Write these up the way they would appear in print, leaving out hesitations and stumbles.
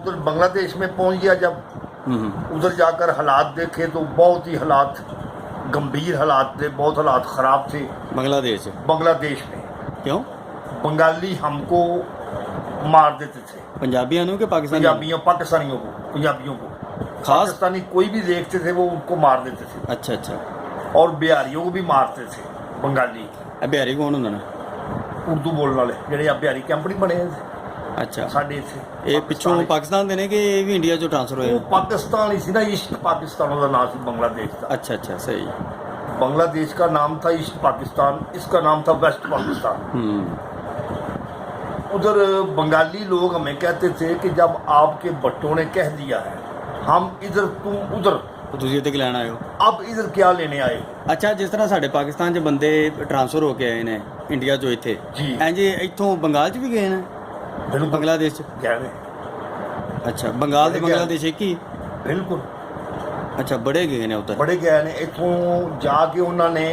उधर बांग्लादेश में पहुंच गया। जब उधर जाकर हालात देखे तो बहुत ही हालात गंभीर हालात थे, बहुत हालात ख़राब थे बांग्लादेश में। क्यों? बंगाली हमको मार देते थे। पंजाबियों के पाकिस्तानियों को खास पाकिस्तानी कोई भी देखते थे वो उनको मार देते थे। अच्छा अच्छा। और बिहारियों को भी मारते थे बंगाली। बिहारी कौन होंगे? उर्दू बोलने वाले ਜਿਹੜੇ ਬਿਹਾਰੀ ਕੈਂਪ ਨਹੀਂ ਬਣੇ अच्छा ਸਾਡੇ ਇੱਥੇ। ਇਹ ਪਿੱਛੋਂ ਪਾਕਿਸਤਾਨ ਦੇ ਨੇ ਕਿ ਇਹ ਵੀ ਇੰਡੀਆ ਚੋਂ ਟ੍ਰਾਂਸਫਰ ਹੋਏ? ਉਹ ਪਾਕਿस्तान ही थी ना, ईस्ट पाकिस्तान का नाम थी बांग्लादेश का। अच्छा अच्छा सही। बांग्लादेश का नाम था ईस्ट पाकिस्तान, इसका नाम था वेस्ट पाकिस्तान। उधर बंगाली लोग हमें कहते थे कि जब आपके भट्टों ने कह दिया है हम इधर तुम उधर, तो ਤੁਸੀਂ ਇੱਥੇ ਕਿ ਲੈਣ ਆਏ ਹੋ? अब इधर क्या लेने आए? ਅੱਛਾ, ਜਿਸ ਤਰ੍ਹਾਂ ਸਾਡੇ ਪਾਕਿਸਤਾਨ 'ਚ ਬੰਦੇ ਟ੍ਰਾਂਸਫਰ ਹੋ ਕੇ ਆਏ ਨੇ ਇੰਡੀਆ 'ਚੋਂ ਇੱਥੇ, ਜੀ ਇੰਜ ਇੱਥੋਂ ਬੰਗਾਲ 'ਚ ਵੀ ਗਏ ਨੇ? बिल्कुल ਬੰਗਲਾਦੇਸ਼ 'ਚ? गए ने। ਅੱਛਾ, ਬੰਗਾਲ ਤੇ ਬੰਗਲਾਦੇਸ਼ ਇੱਕ ਹੀ? बिल्कुल ਅੱਛਾ, ਬੜੇ ਗਏ ਨੇ ਉੱਧਰ? ਬੜੇ ਗਏ ਨੇ। ਇੱਥੋਂ ਜਾ ਕੇ ਉਹਨਾਂ ਨੇ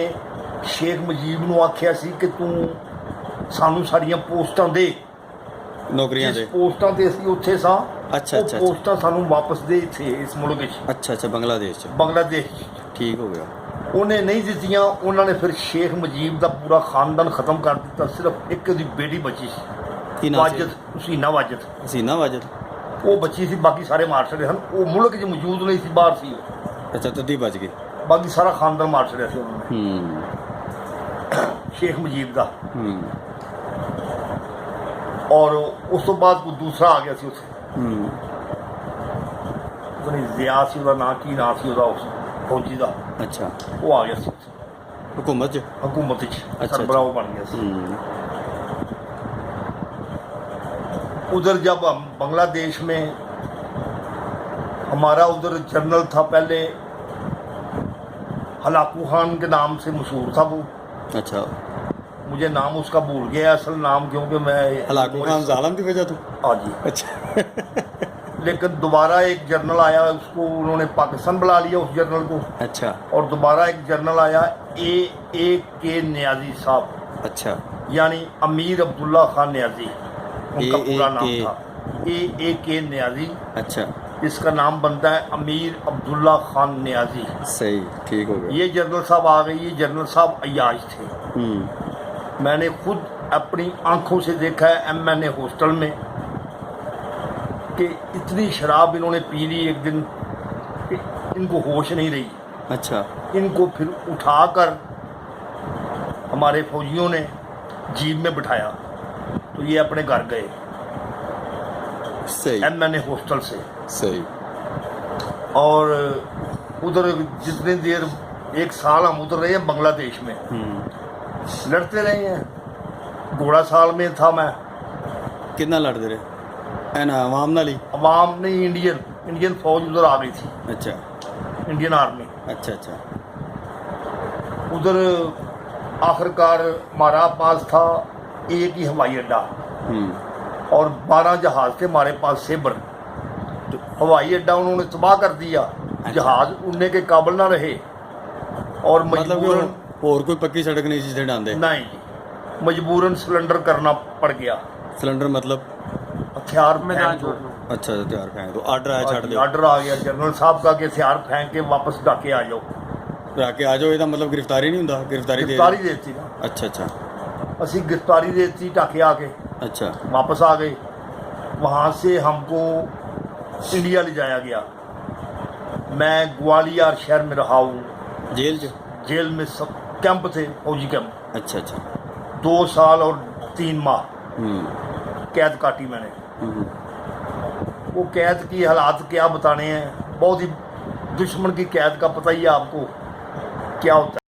ਸ਼ੇਖ ਮੁਜੀਬ ਨੂੰ ਆਖਿਆ ਸੀ ਕਿ ਤੂੰ ਸਾਨੂੰ ਸਾਡੀਆਂ ਪੋਸਟਾਂ ਦੇ, ਨੌਕਰੀਆਂ ਜਿਸ ਦੇ। ਪੋਸਟਾਂ ਤੇ ਅਸੀਂ ਉੱਥੇ ਸਾਂ ਅੱਛਾ ਉਹ ਅੱਛਾ ਪੋਸਟਾਂ ਸਾਨੂੰ ਵਾਪਸ ਦੇ ਇੱਥੇ ਇਸ ਮੁਲਕ ਵਿੱਚ, ਅੱਛਾ ਅੱਛਾ, ਬੰਗਲਾਦੇਸ਼ 'ਚ। ਬੰਗਲਾदेश 'ਚ। ਠੀਕ ਹੋ ਗਿਆ। ਉਹਨੇ ਨਹੀਂ ਦਿੱਤੀਆਂ। ਉਹਨਾਂ ਨੇ ਫਿਰ ਸ਼ੇਖ ਮੁਜੀਬ ਦਾ ਪੂਰਾ ਖਾਨਦਾਨ ਖਤਮ ਕਰ ਦਿੱਤਾ। ਸਿਰਫ ਇੱਕ ਉਹਦੀ ਬੇਟੀ ਬਚੀ ਸੀ, ਕੀ ਨਾਮ ਸੀ? ਵਾਜਦ, ਹੁਸੈਨਾ ਵਾਜਦ। ਹਸੀਨਾ ਵਾਜਦ? ਉਹ ਬੱਚੀ ਸੀ, ਬਾਕੀ ਸਾਰੇ ਮਾਰ ਛੱਡੇ ਹਨ। ਉਹ ਮੁਲਕ 'ਚ ਮੌਜੂਦ ਨਹੀਂ ਸੀ, ਬਾਹਰ ਸੀ। ਅੱਛਾ, ਤੱਦੀ ਬਚ ਗਏ। ਬਾਕੀ ਸਾਰਾ ਖਾਨਦਾਨ ਮਾਰ ਛੱਡਿਆ ਸੀ ਉਹਨਾਂ ਨੇ ਸ਼ੇਖ ਮੁਜੀਬ ਦਾ। ਔਰ ਉਸ ਤੋਂ ਬਾਅਦ ਕੋਈ ਦੂਸਰਾ ਆ ਗਿਆ ਸੀ ਉੱਥੇ, ਪਤਾ ਨਹੀਂ ਜ਼ਿਆ ਸੀ ਉਹਦਾ ਨਾਂ, ਕੀ ਨਾਂ ਸੀ ਉਹਦਾ, ਉਸ ਫੌਜੀ ਦਾ। ਅੱਛਾ, ਉਹ ਆ ਗਿਆ ਸੀ ਉੱਥੇ हुकूमत 'ਚ? हुकूमत 'ਚ अच्छा, सरबराह बन गया ਸੀ। उधर जब हम बांग्लादेश में, हमारा उधर जनरल था पहले, हलाकू खान के नाम से मशहूर था वो। अच्छा, मुझे नाम उसका भूल गया असल नाम, क्योंकि मैं हलाकू खान जालम की वजह तो? हाँ जी। अच्छा लेकिन दोबारा एक जनरल आया, उसको उन्होंने पाकिस्तान बुला लिया उस जनरल को। अच्छा। और दोबारा एक जनरल आया ए के नियाजी साहब। अच्छा, यानी अमीर अब्दुल्ला खान नियाजी उनका पूरा नाम के। था, ए के नियाजी। अच्छा, इसका नाम बनता है अमीर अब्दुल्ला खान नियाजी। सही, ठीक हो गया। ये जनरल साहब आ गए। ये जनरल साहब अयाज थे। मैंने खुद अपनी आंखों से देखा है MNA हॉस्टल में कि इतनी शराब इन्होंने पी ली एक दिन कि इनको होश नहीं रही। अच्छा। इनको फिर उठाकर हमारे फौजियों ने जीप में बिठाया तो ये अपने घर गए सही। MNA हॉस्टल से। सही। और उधर जितनी देर, 1 साल हम उधर रहे हैं बांग्लादेश में, लड़ते रहे हैं। घोड़ा साल में था मैं। कितना लड़ते रहे? है ना, अवाम नाल ही? अवाम नहीं, इंडियन फौज उधर आ गई थी। अच्छा, इंडियन आर्मी। अच्छा अच्छा। उधर आखिरकार हमारा पास था एक ही हवाई अड्डा और 12 जहाज थे हमारे पास सेबर। तो हवाई अड्डा उन्होंने तबाह कर दिया। जहाज उड़ने के काबिल ना रहे और मतलब मजबूरन, और कोई पक्की सड़क नहीं जिसे डांदे? नहीं, मजबूरन सिलेंडर करना पड़ गया। सिलेंडर मतलब हथियार मैदान जो, अच्छा, हथियार फेंक दो। आर्डर आया, छाड़ दो। आर्डर आ गया जनरल साहब का कि हथियार फेंक के वापस डाके आ जाओ। डाके आ जाओ, ਇਹਦਾ मतलब गिरफ्तारी नहीं ਹੁੰਦਾ? गिरफ्तारी देती ना। अच्छा अच्छा। असी गिरफ्तारी देती, डाके आके अच्छा, वापस आ गए। वहाँ से हमको इंडिया ले जाया गया। मैं ग्वालियर शहर में रहा हूँ। जेल में सब कैंप थे, फौजी कैंप। अच्छा अच्छा। 2 साल और 3 माह कैद काटी मैंने। वो कैद की हालात क्या बताने हैं, बहुत ही दुश्मन की कैद का पता ही है आपको क्या होता है।